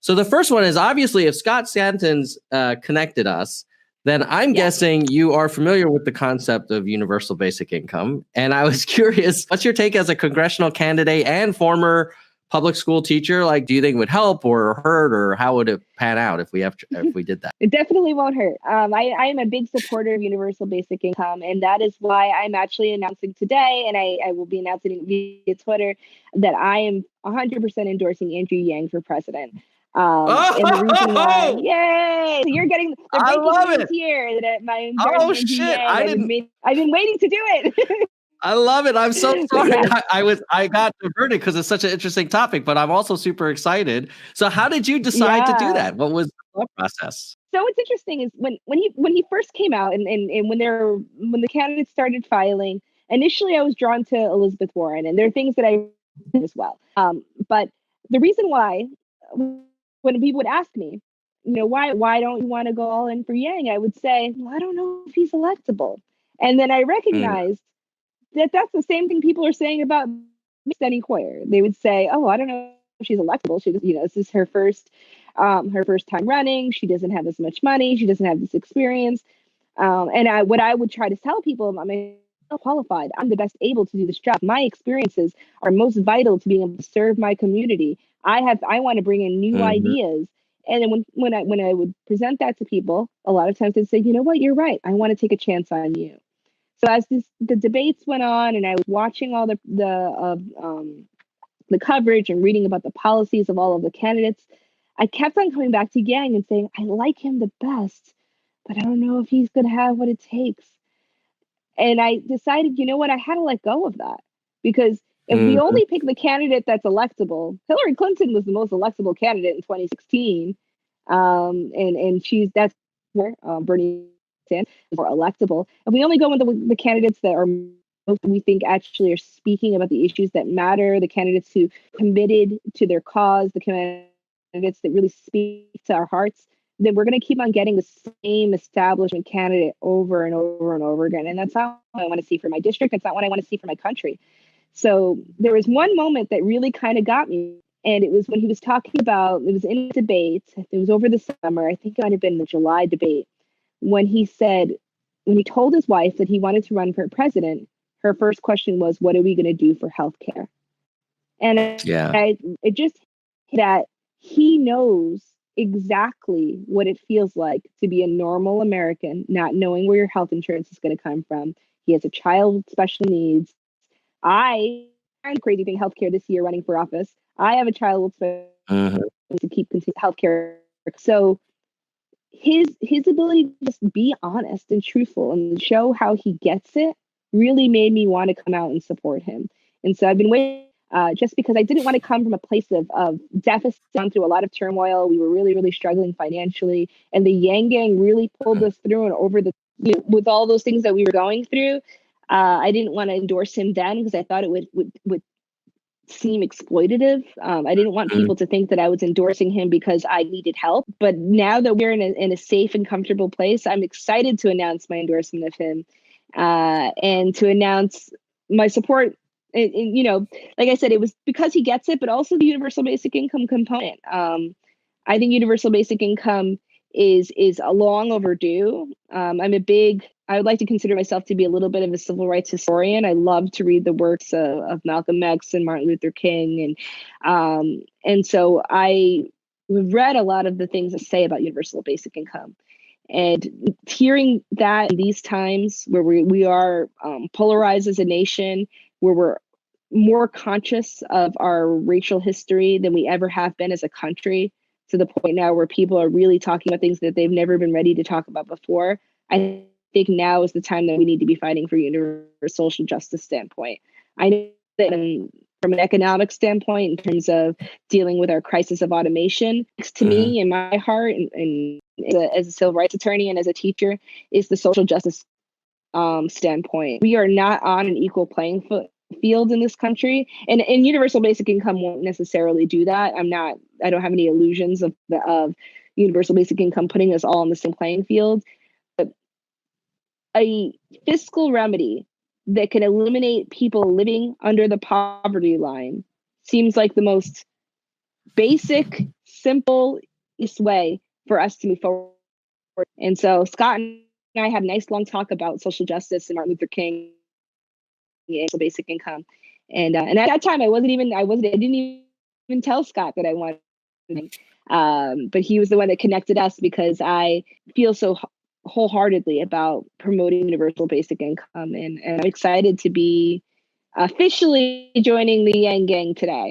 So the first one is obviously if Scott Stanton's connected us, then I'm guessing you are familiar with the concept of universal basic income. And I was curious, what's your take as a congressional candidate and former public school teacher? Like, do you think it would help or hurt, or how would it pan out if we did that? It definitely won't hurt. I am a big supporter of universal basic income, and that is why I'm actually announcing today, and I will be announcing via Twitter, that I am 100% endorsing Andrew Yang for president. And the reason why, yay! So you're getting the breaking news here that my endorsement Andrew Yang. I've been waiting to do it. I love it. I'm so sorry. I got diverted because it's such an interesting topic, but I'm also super excited. So how did you decide to do that? What was the thought process? So what's interesting is when he first came out and when the candidates started filing, initially I was drawn to Elizabeth Warren, and there are things that I did as well. But the reason why, when people would ask me, why don't you want to go all in for Yang, I would say, well, I don't know if he's electable. And then I recognized that's the same thing people are saying about Steny Hoyer. They would say, oh, I don't know if she's electable. She, this is her first time running. She doesn't have as much money. She doesn't have this experience. And what I would try to tell people, I'm qualified. I'm the best able to do this job. My experiences are most vital to being able to serve my community. I want to bring in new ideas. And then when I would present that to people, a lot of times they'd say, you know what, you're right. I want to take a chance on you. So as the debates went on, and I was watching all the coverage and reading about the policies of all of the candidates, I kept on coming back to Yang and saying, I like him the best, but I don't know if he's going to have what it takes. And I decided, you know what, I had to let go of that, because if we only pick the candidate that's electable, Hillary Clinton was the most electable candidate in 2016, and that's where Bernie or electable. And we only go with the candidates that are we think actually are speaking about the issues that matter, the candidates who committed to their cause, the candidates that really speak to our hearts, then we're going to keep on getting the same establishment candidate over and over and over again. And that's not what I want to see for my district. It's not what I want to see for my country. So there was one moment that really kind of got me. And it was when he was talking about, it was in a debate. It was over the summer. I think it might have been the July debate, when he told his wife that he wanted to run for president, her first question was, what are we going to do for healthcare? And it just that he knows exactly what it feels like to be a normal American, not knowing where your health insurance is going to come from. He has a child with special needs. I'm crazy thing healthcare this year running for office. I have a child with special needs to keep healthcare. So his ability to just be honest and truthful and show how he gets it really made me want to come out and support him. And so I've been waiting, just because I didn't want to come from a place of deficit, gone through a lot of turmoil. We were really, really struggling financially. And the Yang Gang really pulled us through and over with all those things that we were going through. I didn't want to endorse him then because I thought it would seem exploitative. I didn't want people to think that I was endorsing him because I needed help. But now that we're in a safe and comfortable place, I'm excited to announce my endorsement of him and to announce my support. And, like I said, it was because he gets it, but also the universal basic income component. I think universal basic income is long overdue. I would like to consider myself to be a little bit of a civil rights historian. I love to read the works of Malcolm X and Martin Luther King. And so I read a lot of the things that say about universal basic income. And hearing that in these times where we are polarized as a nation, where we're more conscious of our racial history than we ever have been as a country, to the point now where people are really talking about things that they've never been ready to talk about before, I think now is the time that we need to be fighting for universal social justice standpoint. I know that from an economic standpoint, in terms of dealing with our crisis of automation, to me, in my heart, and as a civil rights attorney and as a teacher, is the social justice standpoint. We are not on an equal playing field in this country, and universal basic income won't necessarily do that. I don't have any illusions of universal basic income putting us all on the same playing field. But a fiscal remedy that can eliminate people living under the poverty line seems like the most basic, simplest way for us to move forward. And so Scott and I had a nice long talk about social justice and Martin Luther King and basic income. And at that time, I didn't even tell Scott that I wanted. But he was the one that connected us because I feel so wholeheartedly about promoting universal basic income, and I'm excited to be officially joining the Yang Gang today.